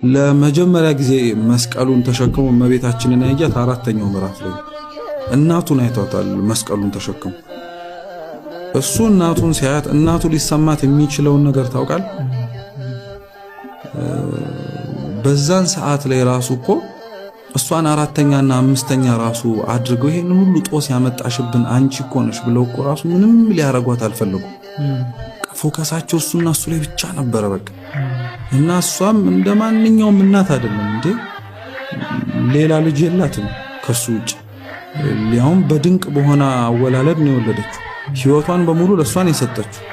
ለመጀመሪያ ጊዜ መስቀሉን ተሸክሞ እመቤታችንን ያያት አራተኛው ምዕራፍ ላይ እናቱን አይቷታል። መስቀሉን ተሸክሞ እሱ እናቱን ሲያያት እናቱ ሊሰማት የሚችለውን ነገር ታውቃል። በዛን ሰዓት ላይ ራሱ እኮ እሷን አራተኛና አምስተኛ ራሱ አድርገው ይሄን ሁሉ ጦስ ያመጣሽብን አንቺ እኮ ነሽ ብለው እኮ ራሱ ምንም ሊያረጓት አልፈለጉም። ፎከሳቸው እሱና እሱ ላይ ብቻ ነበር በቃ። እና እሷም እንደማንኛውም እናት አይደለም እንዴ ሌላ ልጅ የላትም ከሱ ውጭ። ሊያውም በድንቅ በሆነ አወላለድ ነው የወለደችው። ህይወቷን በሙሉ ለሷን የሰጠችው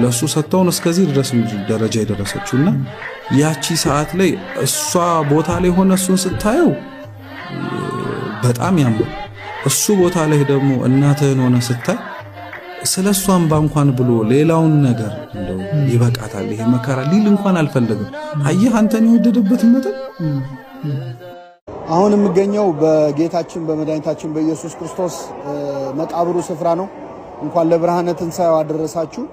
ለሱ ሰጥተውን እስከዚህ ድረስ ደረጃ የደረሰችውና ያቺ ሰዓት ላይ እሷ ቦታ ላይ ሆነ እሱን ስታየው በጣም ያምራል። እሱ ቦታ ላይ ደግሞ እናትህን ሆነ ስታይ ስለሷን ባንኳን ብሎ ሌላውን ነገር እንደው ይበቃታል ይሄ መከራ ሊል እንኳን አልፈለገም። አየህ አንተን የወደደበት መጠን። አሁን የምገኘው በጌታችን በመድኃኒታችን በኢየሱስ ክርስቶስ መቃብሩ ስፍራ ነው። እንኳን ለብርሃነ ትንሣኤው አደረሳችሁ።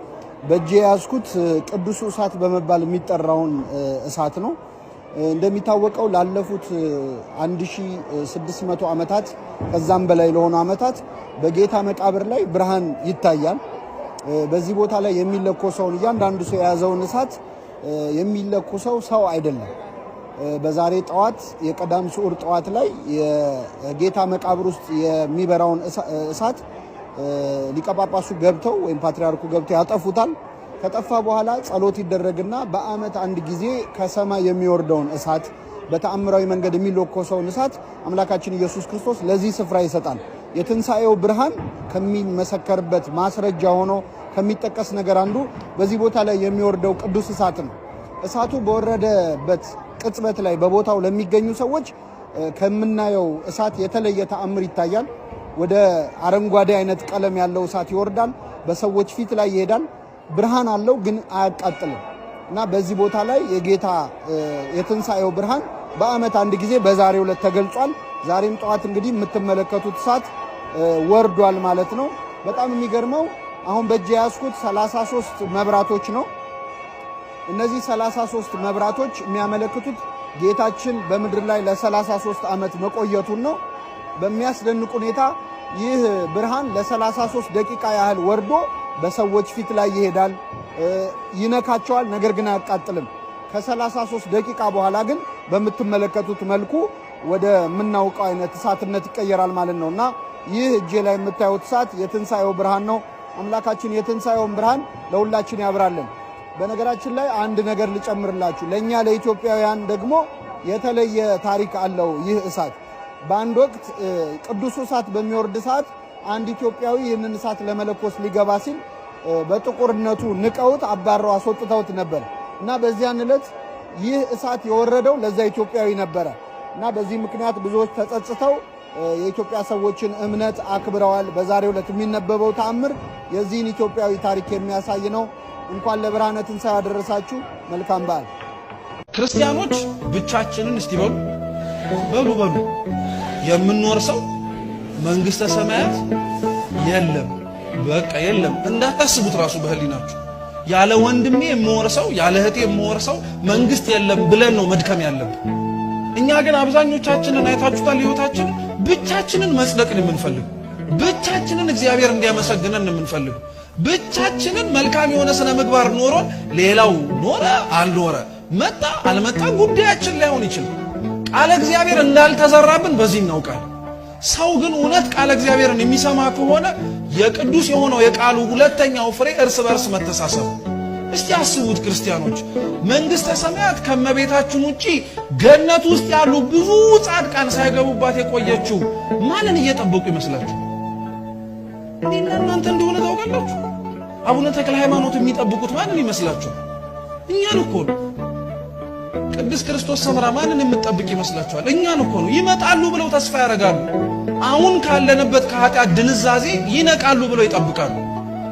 በእጄ ያዝኩት ቅዱስ እሳት በመባል የሚጠራውን እሳት ነው። እንደሚታወቀው ላለፉት 1600 ዓመታት ከዛም በላይ ለሆኑ ዓመታት በጌታ መቃብር ላይ ብርሃን ይታያል። በዚህ ቦታ ላይ የሚለኮሰውን እያንዳንዱ ሰው የያዘውን እሳት የሚለኮሰው ሰው አይደለም። በዛሬ ጠዋት የቀዳም ስዑር ጠዋት ላይ የጌታ መቃብር ውስጥ የሚበራውን እሳት ሊቀ ጳጳሱ ገብተው ወይም ፓትርያርኩ ገብተው ያጠፉታል። ከጠፋ በኋላ ጸሎት ይደረግና በዓመት አንድ ጊዜ ከሰማይ የሚወርደውን እሳት በተአምራዊ መንገድ የሚለኮሰውን እሳት አምላካችን ኢየሱስ ክርስቶስ ለዚህ ስፍራ ይሰጣል። የትንሣኤው ብርሃን ከሚመሰከርበት ማስረጃ ሆኖ ከሚጠቀስ ነገር አንዱ በዚህ ቦታ ላይ የሚወርደው ቅዱስ እሳት ነው። እሳቱ በወረደበት ቅጽበት ላይ በቦታው ለሚገኙ ሰዎች ከምናየው እሳት የተለየ ተአምር ይታያል። ወደ አረንጓዴ አይነት ቀለም ያለው እሳት ይወርዳል፣ በሰዎች ፊት ላይ ይሄዳል። ብርሃን አለው ግን አያቃጥልም። እና በዚህ ቦታ ላይ የጌታ የትንሣኤው ብርሃን በዓመት አንድ ጊዜ በዛሬው ዕለት ተገልጿል። ዛሬም ጠዋት እንግዲህ የምትመለከቱት እሳት ወርዷል ማለት ነው። በጣም የሚገርመው አሁን በእጄ ያዝኩት 33 መብራቶች ነው። እነዚህ 33 መብራቶች የሚያመለክቱት ጌታችን በምድር ላይ ለ33 ዓመት መቆየቱን ነው። በሚያስደንቅ ሁኔታ ይህ ብርሃን ለ33 ደቂቃ ያህል ወርዶ በሰዎች ፊት ላይ ይሄዳል፣ ይነካቸዋል፣ ነገር ግን አያቃጥልም። ከ33 ደቂቃ በኋላ ግን በምትመለከቱት መልኩ ወደ ምናውቀው አይነት እሳትነት ይቀየራል ማለት ነውና ይህ እጄ ላይ የምታዩት እሳት የትንሣኤው ብርሃን ነው። አምላካችን የትንሣኤውን ብርሃን ለሁላችን ያብራልን። በነገራችን ላይ አንድ ነገር ልጨምርላችሁ። ለኛ ለኢትዮጵያውያን ደግሞ የተለየ ታሪክ አለው ይህ እሳት። በአንድ ወቅት ቅዱስ እሳት በሚወርድ ሰዓት አንድ ኢትዮጵያዊ ይህንን እሳት ለመለኮስ ሊገባ ሲል በጥቁርነቱ ንቀውት አባረው አስወጥተውት ነበር እና በዚያን ዕለት ይህ እሳት የወረደው ለዛ ኢትዮጵያዊ ነበረ እና በዚህ ምክንያት ብዙዎች ተጸጽተው የኢትዮጵያ ሰዎችን እምነት አክብረዋል። በዛሬው ዕለት የሚነበበው ተአምር የዚህን ኢትዮጵያዊ ታሪክ የሚያሳይ ነው። እንኳን ለብርሃነ ትንሣኤ ያደረሳችሁ። መልካም በዓል። ክርስቲያኖች ብቻችንን እስቲ በሉ የምንወርሰው መንግስተ ሰማያት የለም፣ በቃ የለም እንዳታስቡት ራሱ በህሊናችሁ። ያለ ወንድሜ የምወርሰው ያለ እህቴ የምወርሰው መንግስት የለም ብለን ነው መድከም ያለብን። እኛ ግን አብዛኞቻችንን አይታችሁታል። ህይወታችን ብቻችንን መጽደቅን የምንፈልግ፣ ብቻችንን እግዚአብሔር እንዲያመሰግነን የምንፈልግ፣ ብቻችንን መልካም የሆነ ስነ ምግባር ኖሮን ሌላው ኖረ አልኖረ መጣ አልመጣ ጉዳያችን ላይሆን ይችላል። ቃለ እግዚአብሔር እንዳልተዘራብን በዚህ እናውቃለን። ሰው ግን እውነት ቃለ እግዚአብሔርን የሚሰማ ከሆነ የቅዱስ የሆነው የቃሉ ሁለተኛው ፍሬ እርስ በርስ መተሳሰብ። እስቲ አስቡት ክርስቲያኖች፣ መንግስተ ሰማያት ከመቤታችን ውጪ ገነት ውስጥ ያሉ ብዙ ጻድቃን ሳይገቡባት የቆየችው ማንን እየጠበቁ ይመስላችሁ? እኔና እናንተ እንደሆነ ታውቃላችሁ። አቡነ ተክለ ሃይማኖት የሚጠብቁት ማንን ይመስላችሁ? እኛን እኮ ነው። ቅዱስ ክርስቶስ ሰምራ ማንን የምትጠብቅ ይመስላችኋል? እኛን እኮ ነው። ይመጣሉ ብለው ተስፋ ያደርጋሉ። አሁን ካለንበት ከኃጢአት ድንዛዜ ይነቃሉ ብለው ይጠብቃሉ።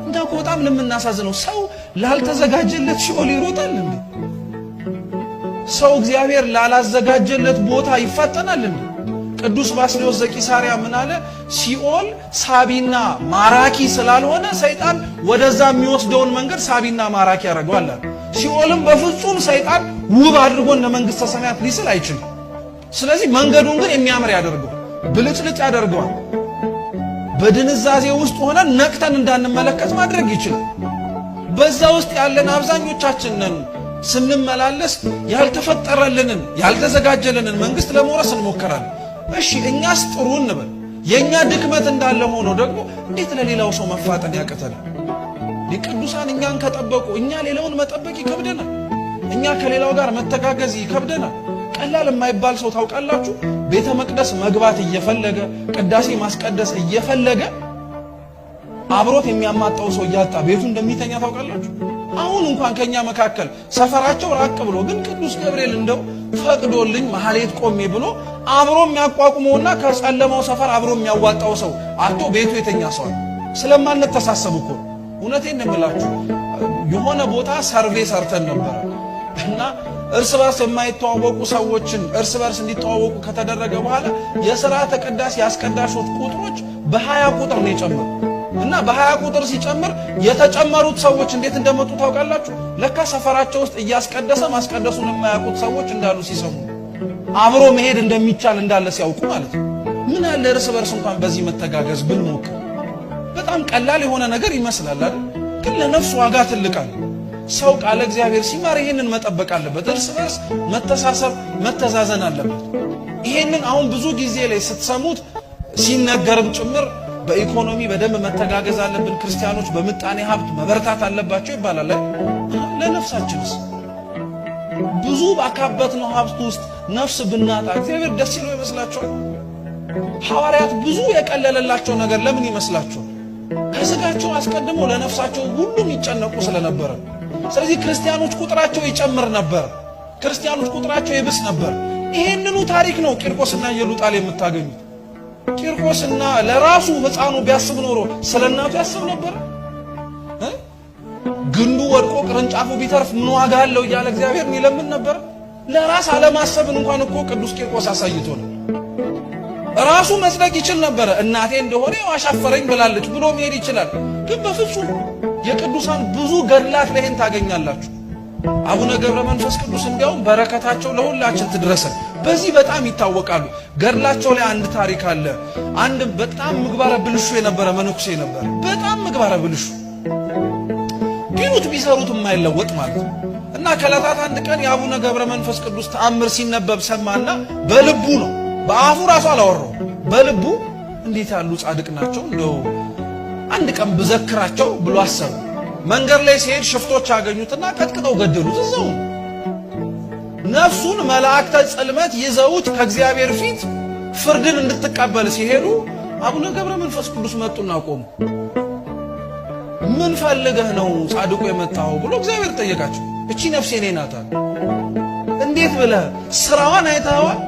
እንደው በጣም ለምናሳዝነው ሰው ላልተዘጋጀለት ሲኦል ይሮጣል እንዴ? ሰው እግዚአብሔር ላላዘጋጀለት ቦታ ይፋጠናል እንዴ? ቅዱስ ባስልዮስ ዘቂሳርያ ምን አለ? ሲኦል ሳቢና ማራኪ ስላልሆነ ሰይጣን ወደዛ የሚወስደውን መንገድ ሳቢና ማራኪ ያደርገዋል። ሲኦልም በፍጹም ሰይጣን ውብ አድርጎ እንደ መንግስተ ሰማያት ሊስል አይችልም። ስለዚህ መንገዱን ግን የሚያምር ያደርገዋል፣ ብልጭልጭ ያደርገዋል። በድንዛዜ ውስጥ ሆነን ነቅተን እንዳንመለከት ማድረግ ይችላል። በዛ ውስጥ ያለን አብዛኞቻችንን ስንመላለስ ያልተፈጠረልንን ያልተዘጋጀልንን መንግስት ለመውረስ እንሞክራለን። እሺ እኛስ ጥሩ እንበል። የኛ ድክመት እንዳለ ሆኖ ደግሞ እንዴት ለሌላው ሰው መፋጠን ያቀተናል? ቅዱሳን እኛን ከጠበቁ እኛ ሌላውን መጠበቅ ይከብደናል። እኛ ከሌላው ጋር መተጋገዝ ይከብደናል። ቀላል የማይባል ሰው ታውቃላችሁ፣ ቤተ መቅደስ መግባት እየፈለገ ቅዳሴ ማስቀደስ እየፈለገ አብሮት የሚያማጣው ሰው እያጣ ቤቱ እንደሚተኛ ታውቃላችሁ። አሁን እንኳን ከኛ መካከል ሰፈራቸው ራቅ ብሎ ግን ቅዱስ ገብርኤል እንደው ፈቅዶልኝ ማህሌት ቆሜ ብሎ አብሮ የሚያቋቁመውና ከጨለማው ሰፈር አብሮ የሚያዋጣው ሰው አቶ ቤቱ የተኛ ሰው ስለማንተሳሰብ እኮ እውነቴን እንምላችሁ የሆነ ቦታ ሰርቬ ሰርተን ነበር እና እርስ በርስ የማይተዋወቁ ሰዎችን እርስ በርስ እንዲተዋወቁ ከተደረገ በኋላ የሥርዓተ ቅዳሴ ያስቀዳሾች ቁጥሮች በ20 ቁጥር ነው የጨመረው እና በ20 ቁጥር ሲጨምር የተጨመሩት ሰዎች እንዴት እንደመጡ ታውቃላችሁ? ለካ ሰፈራቸው ውስጥ እያስቀደሰ ማስቀደሱን የማያውቁት ሰዎች እንዳሉ ሲሰሙ አብሮ መሄድ እንደሚቻል እንዳለ ሲያውቁ ማለት ነው። ምን አለ እርስ በርስ እንኳን በዚህ መተጋገዝ ብንሞክር። በጣም ቀላል የሆነ ነገር ይመስላል አይደል? ግን ለነፍስ ዋጋ ትልቃል። ሰው ቃለ እግዚአብሔር ሲማር ይሄንን መጠበቅ አለበት። እርስ በርስ መተሳሰብ፣ መተዛዘን አለበት። ይሄንን አሁን ብዙ ጊዜ ላይ ስትሰሙት ሲነገርም ጭምር በኢኮኖሚ በደንብ መተጋገዝ አለብን፣ ክርስቲያኖች በምጣኔ ሀብት መበርታት አለባቸው ይባላል። ለነፍሳችንስ ብዙ ባካበትነው ሀብት ውስጥ ነፍስ ብናጣ እግዚአብሔር ደስ ይለው ይመስላችኋል? ሐዋርያት ብዙ የቀለለላቸው ነገር ለምን ይመስላችኋል? ከስጋቸው አስቀድሞ ለነፍሳቸው ሁሉም ይጨነቁ ስለነበረ። ስለዚህ ክርስቲያኖች ቁጥራቸው ይጨምር ነበር፣ ክርስቲያኖች ቁጥራቸው ይብስ ነበር። ይሄንኑ ታሪክ ነው ቂርቆስና ኢየሉጣል የምታገኙት። ቂርቆስና ለራሱ ሕፃኑ ቢያስብ ኖሮ ስለ እናቱ ያስብ ነበር? ግንዱ ወድቆ ቅርንጫፉ ቢተርፍ ምን ዋጋ አለው እያለ እግዚአብሔር ይለምን ነበር? ለራስ አለማሰብን እንኳን እኮ ቅዱስ ቂርቆስ አሳይቶናል። ራሱ መጽደቅ ይችል ነበር። እናቴ እንደሆነ አሻፈረኝ ብላለች ብሎ መሄድ ይችላል። ግን በፍጹም የቅዱሳን ብዙ ገድላት ላይ ታገኛላችሁ። አቡነ ገብረ መንፈስ ቅዱስ እንዲያውም በረከታቸው ለሁላችን ትድረሰን። በዚህ በጣም ይታወቃሉ። ገድላቸው ላይ አንድ ታሪክ አለ። አንድ በጣም ምግባረ ብልሹ የነበረ መነኩሴ ነበር። በጣም ምግባረ ብልሹ ቢሉት ቢሰሩት የማይለወጥ ማለት ነው። እና ከዕለታት አንድ ቀን የአቡነ ገብረ መንፈስ ቅዱስ ተአምር ሲነበብ ሰማና በልቡ ነው፣ በአፉ ራሱ አላወራው፣ በልቡ እንዴት ያሉ ጻድቅ ናቸው እንደው አንድ ቀን ብዘክራቸው ብሎ አሰበ። መንገድ ላይ ሲሄድ ሽፍቶች አገኙትና ቀጥቅጠው ገደሉት። እዛው ነፍሱን መላእክተ ጽልመት ይዘውት ከእግዚአብሔር ፊት ፍርድን እንድትቀበል ሲሄዱ አቡነ ገብረ መንፈስ ቅዱስ መጡና ቆሙ። ምን ፈልገህ ነው ጻድቁ የመጣው ብሎ እግዚአብሔር ጠየቃቸው። እቺ ነፍሴ እኔ ናት አለ። እንዴት ብለህ ስራዋን አይተኸዋል?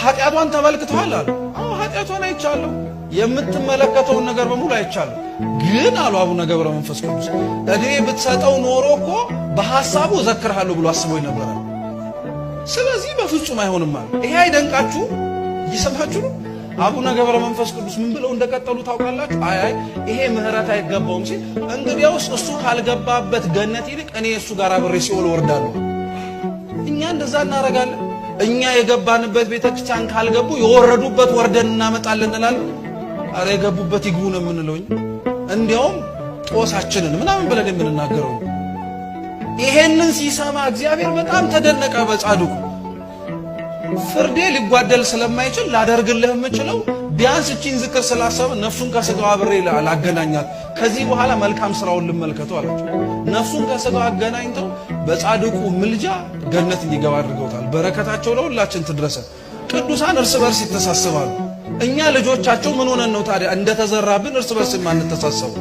ኃጢአቷን ተመልክተዋል አሉ። አዎ ኃጢአቷን አይቻለሁ፣ የምትመለከተውን ነገር በሙሉ አይቻለሁ። ግን አሉ አቡነ ገብረ መንፈስ ቅዱስ እግሬ ብትሰጠው ኖሮ እኮ በሐሳቡ እዘክርሃለሁ ብሎ አስቦኝ ነበር። ስለዚህ በፍጹም አይሆንም አለ። ይሄ አይደንቃችሁ? እየሰማችሁ ነው? አቡነ ገብረ መንፈስ ቅዱስ ምን ብለው እንደቀጠሉ ታውቃላችሁ? አይ ይሄ ምህረት አይገባውም ሲል እንግዲያውስ እሱ ካልገባበት ገነት ይልቅ እኔ እሱ ጋር አብሬ ሲኦል ወርዳለሁ። እኛ እንደዛ እናረጋለን። እኛ የገባንበት ቤተክርስቲያን ካልገቡ የወረዱበት ወርደን እናመጣለን እንላለን። አረ የገቡበት ይግቡ ነው የምንለው። እንዲያውም ጦሳችንን ምናምን ብለን የምንናገረው። ይሄንን ሲሰማ እግዚአብሔር በጣም ተደነቀ በጻድቁ። ፍርዴ ሊጓደል ስለማይችል ላደርግልህ የምችለው ቢያንስ እቺን ዝክር ስላሰበ ነፍሱን ከስጋው አብሬ ላገናኛት፣ ከዚህ በኋላ መልካም ስራውን ልመልከተው አላቸው። ነፍሱን ከስጋው አገናኝተው በጻድቁ ምልጃ ገነት እንዲገባ አድርገውታል። በረከታቸው ለሁላችን ትድረሰ። ቅዱሳን እርስ በርስ ይተሳሰባሉ። እኛ ልጆቻቸው ምን ሆነን ነው ታዲያ እንደተዘራብን እርስ በርስ ማንተሳሰቡ?